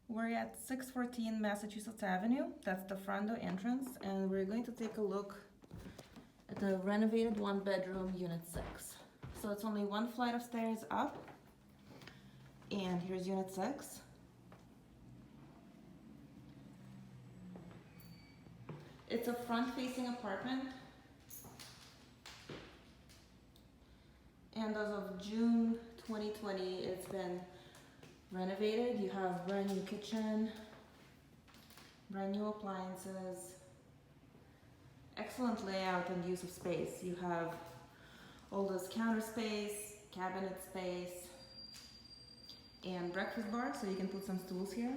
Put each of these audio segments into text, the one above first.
We're at 614 Massachusetts Avenue. That's the front door entrance, and we're going to take a look at the renovated one-bedroom unit 6. So it's only one flight of stairs up, and here's unit 6. It's a front-facing apartment, and as of June 2020, it's been renovated. You have brand new kitchen, brand new appliances, excellent layout and use of space. You have all this counter space, cabinet space, and breakfast bar, so you can put some stools here.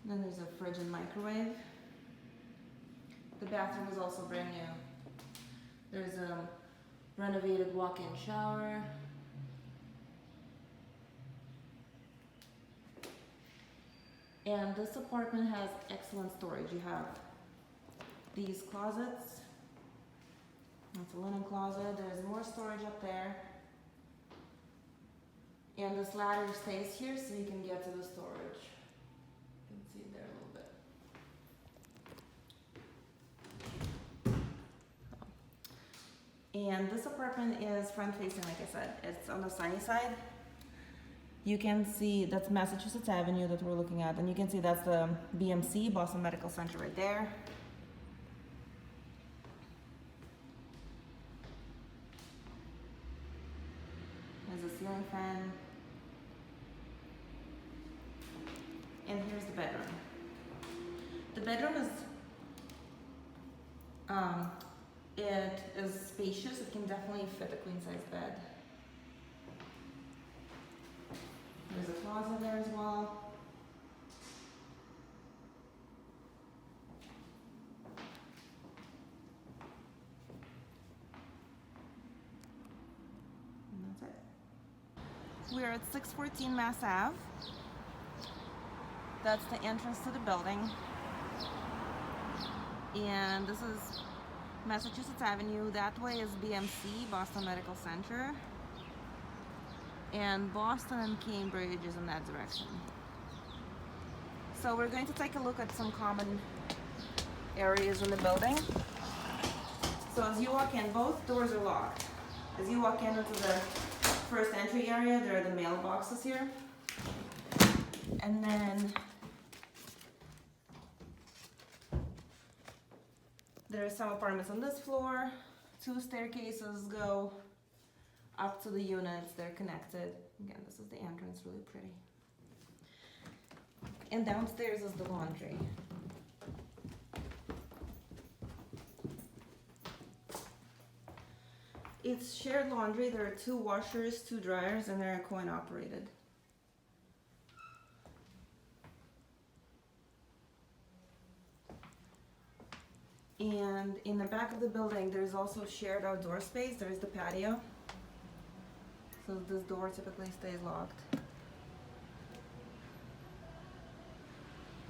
Then there's a fridge and microwave. The bathroom is also brand new. There's a renovated walk-in shower. And this apartment has excellent storage. You have these closets. That's a linen closet. There's more storage up there. And this ladder stays here so you can get to the storage. You can see it there a little bit. And this apartment is front facing, like I said. It's on the sunny side. You can see that's Massachusetts Avenue that we're looking at, and you can see that's the BMC, Boston Medical Center, right there. There's a ceiling fan. And here's the bedroom. The bedroom it is spacious. It can definitely fit a queen-size bed. There's a closet there as well. And that's it. We're at 614 Mass Ave. That's the entrance to the building. And this is Massachusetts Avenue. That way is BMC, Boston Medical Center. And Boston and Cambridge is in that direction. So we're going to take a look at some common areas in the building. So as you walk in, both doors are locked. As you walk into the first entry area, there are the mailboxes here. And then there are some apartments on this floor. 2 staircases go up to the units. They're connected. Again, this is the entrance, really pretty. And downstairs is the laundry. It's shared laundry. There are 2 washers, 2 dryers, and they're coin operated. And in the back of the building, there's also shared outdoor space. There's the patio. So this door typically stays locked.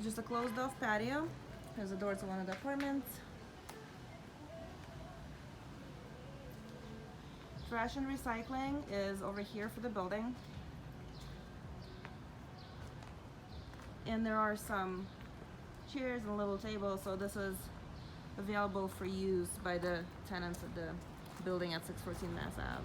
Just a closed off patio. There's a door to one of the apartments. Trash and recycling is over here for the building. And there are some chairs and a little table, so this is available for use by the tenants of the building at 614 Mass Ave.